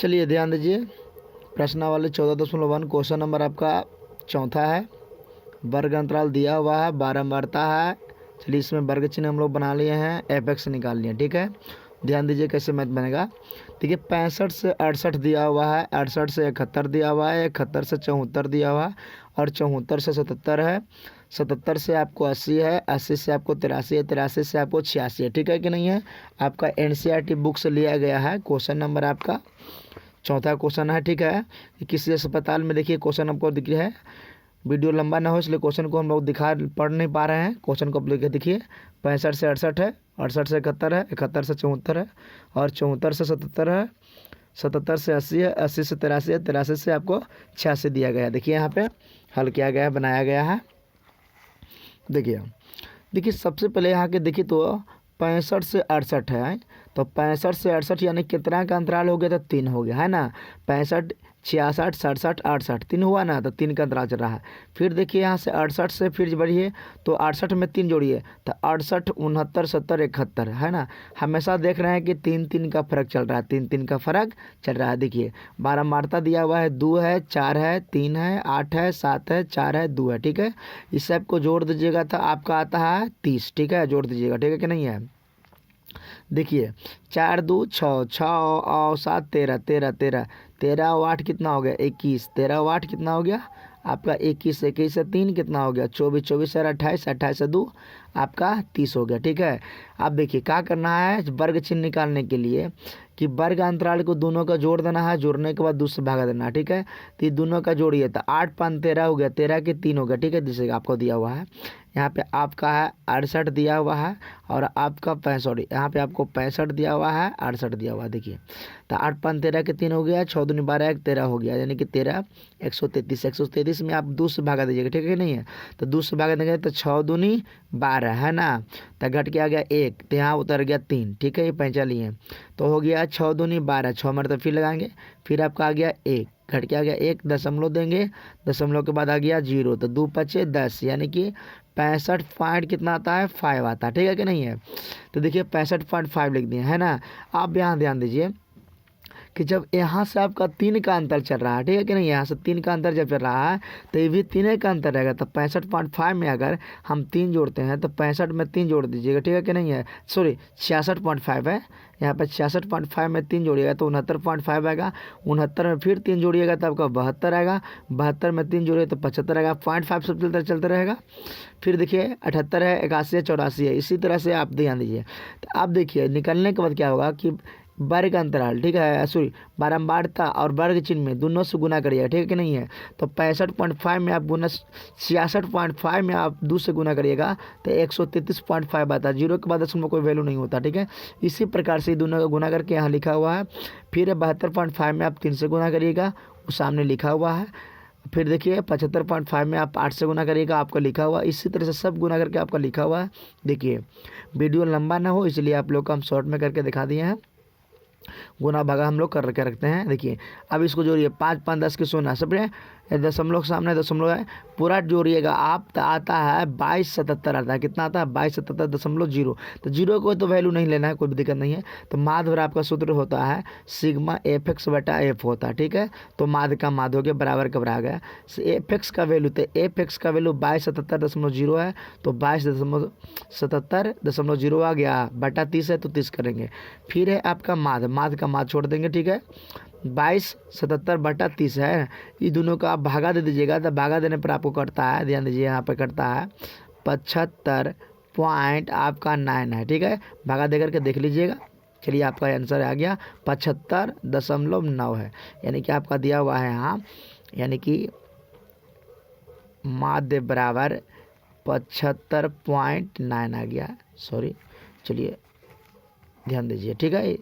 चलिए ध्यान दीजिए, प्रश्नावली 14.1 क्वेश्चन नंबर आपका चौथा है। वर्ग अंतराल दिया हुआ है, बारंबारता है। चलिए इसमें वर्ग चिन्ह हम लोग बना लिए हैं, एपेक्स निकाल लिए, ठीक है। ध्यान दीजिए कैसे मैथ बनेगा। देखिए 65 से 68 दिया हुआ है, 68 से 71 दिया हुआ है, 71 से 74 दिया हुआ है और 74 से 77 है, 77 से आपको 80 है, 80 से आपको 83 है, 83 से आपको 86 है, ठीक है कि नहीं है। आपका एनसीईआरटी बुक से लिया गया है। क्वेश्चन नंबर आपका चौथा क्वेश्चन है, ठीक है। किसी अस्पताल में देखिए क्वेश्चन आपको दिख रहा है, वीडियो लंबा ना हो इसलिए क्वेश्चन को हम लोग पढ़ नहीं पा रहे हैं। क्वेश्चन को आप देखिए 65 से 68 है, 68 से 71 है, 71 से 74 है और 74 से 77 है, 77 से 80 है, 80 से 83 है, 83 से आपको 86 दिया गया है। देखिए यहाँ पे हल किया गया है, बनाया गया है। देखिए सबसे पहले यहाँ के देखिए तो 65 से 68 है, तो 65 से 68 यानी कितना का अंतराल हो गया, तो 3 हो गया है ना। 65, 66, 67, 68 3 हुआ ना, तो 3 का अंतराल चल रहा है। फिर देखिए यहाँ से 68 से फिर बढ़िए तो 68 में 3 जोड़िए तो 68, 69, 70, 71 है ना। हमेशा देख रहे हैं कि 3-3 का फर्क चल रहा है, 3-3 का फर्क चल रहा है। देखिए बारंबारता दिया हुआ है, 2 है, 4 है, 3 है, 8 है, 7 है, 4 है, 2 है, ठीक है। इस सब को जोड़ दीजिएगा तो आपका आता है 30, ठीक है। जोड़ दीजिएगा, ठीक है कि नहीं है। देखिए 4 2 6, 6 और 7 13, 13 13, 13 और 8 कितना हो गया, 21, 13 और 8 कितना हो गया आपका 21, 21 से 3 कितना हो गया 24, 24 से 28, 28 से 2 आपका 30 हो गया, ठीक है। अब देखिए क्या करना है वर्ग चिन्ह निकालने के लिए कि वर्ग अंतराल को दोनों का जोड़ देना है, जोड़ने के बाद 2 से भागा देना है, ठीक है। तो ये दोनों का जोड़िए तो 8 5 13 हो गया, 13 के 3 हो गया, ठीक है। जैसे आपको दिया हुआ है यहाँ पे आपका है 68 दिया हुआ है और आपका 65, यहाँ पे आपको 65 दिया हुआ है, 68 दिया हुआ है। देखिए तो 8 5 13 के 3 हो गया, 6 दूनी 12 1 13 हो गया, यानी कि 13 133, 133 में आप 2 से भागा दीजिएगा, ठीक है नहीं है। तो 2 से भागा देंगे तो 6 दूनी 12 है ना, तो घट के आ गया 1, तो यहाँ उतर गया 3, ठीक है। ये पैंचा लिए तो हो गया 6 दूनी 12, 6 मरतब फिर लगाएंगे, फिर आपका आ गया 1, घट के आ गया 1, दशमलव देंगे, दशमलव के बाद आ गया 0, तो 2 5 10, यानी कि 65 पॉइंट कितना आता है 5 आता है, ठीक है कि नहीं है। तो देखिए 65.5 लिख दिए है ना। आप यहाँ ध्यान दीजिए कि जब यहाँ से आपका 3 का अंतर चल रहा है, ठीक है कि नहीं, यहाँ से 3 का अंतर जब चल रहा है तो ये भी 3 का अंतर रहेगा। तो 65.5 में अगर हम 3 जोड़ते हैं तो 65 में 3 जोड़ दीजिएगा, ठीक है कि नहीं है। सॉरी 66.5 है, यहाँ पर 66.5 में 3 जोड़िएगा तो 69.5 आएगा, 69 में फिर 3 जोड़िएगा तो आपका 72 आएगा, 72 में 3 जोड़िए तो 75 आएगा। 0.5 सब चलते रहेगा। फिर देखिए 78 है, 81 है, 84 है, इसी तरह से आप ध्यान दीजिए। तो आप देखिए निकलने के बाद क्या होगा कि वर्ग अंतराल, ठीक है, सॉरी बारंबारता और वर्ग चिन्ह में दोनों से गुना करिएगा, ठीक है कि नहीं है। तो 65.5 में आप गुना 66.5 में आप 2 से गुना करिएगा तो 133.5 आता है। 0 के बाद दशमलव कोई वैल्यू नहीं होता, ठीक है। इसी प्रकार से दोनों का गुना करके यहाँ लिखा हुआ है। फिर 72.5 में आप 3 से गुना करिएगा, वो सामने लिखा हुआ है। फिर देखिए 75.5 में आप 8 से गुना करिएगा, आपका लिखा हुआ। इसी तरह से सब गुना करके आपका लिखा हुआ है। देखिए वीडियो लंबा ना हो इसलिए आप लोग को हम शॉर्ट में करके दिखा दिए हैं। गुना भागा हम लोग कर रखते हैं। देखिए अब इसको जोड़िए 5 5 10 के 16, सब दशमलव सामने दशमलव है, पूरा जोड़िएगा आप तो आता है 2277 आता है। कितना आता है 2277.0। तो 0 को तो वैल्यू नहीं लेना है, कोई भी दिक्कत नहीं है। तो माध्य और आपका सूत्र होता है सिग्मा एफ एक्स बटा एफ होता है, ठीक है। तो माध्य का माध्य हो गया बराबर का बराबर गया एफ एक्स का वैल्यू, तो एफ एक्स का वैल्यू 2277.0 है, तो 22.77.0 आ गया, बटा 30 है तो 30 करेंगे। फिर है आपका माध्य, माध्य का माध्य छोड़ देंगे, ठीक है। 2277/30 है, ये दोनों का आप भागा दे दीजिएगा तो भागा देने पर आपको कटता है, ध्यान दीजिए यहाँ पर कटता है 75 पॉइंट आपका 9 है, ठीक है। भागा दे करके देख लीजिएगा। चलिए आपका आंसर आ गया 75.9 है, यानी कि आपका दिया हुआ है यहाँ, यानी कि माध्य बराबर 75.9 आ गया। सॉरी, चलिए ध्यान दीजिए, ठीक है।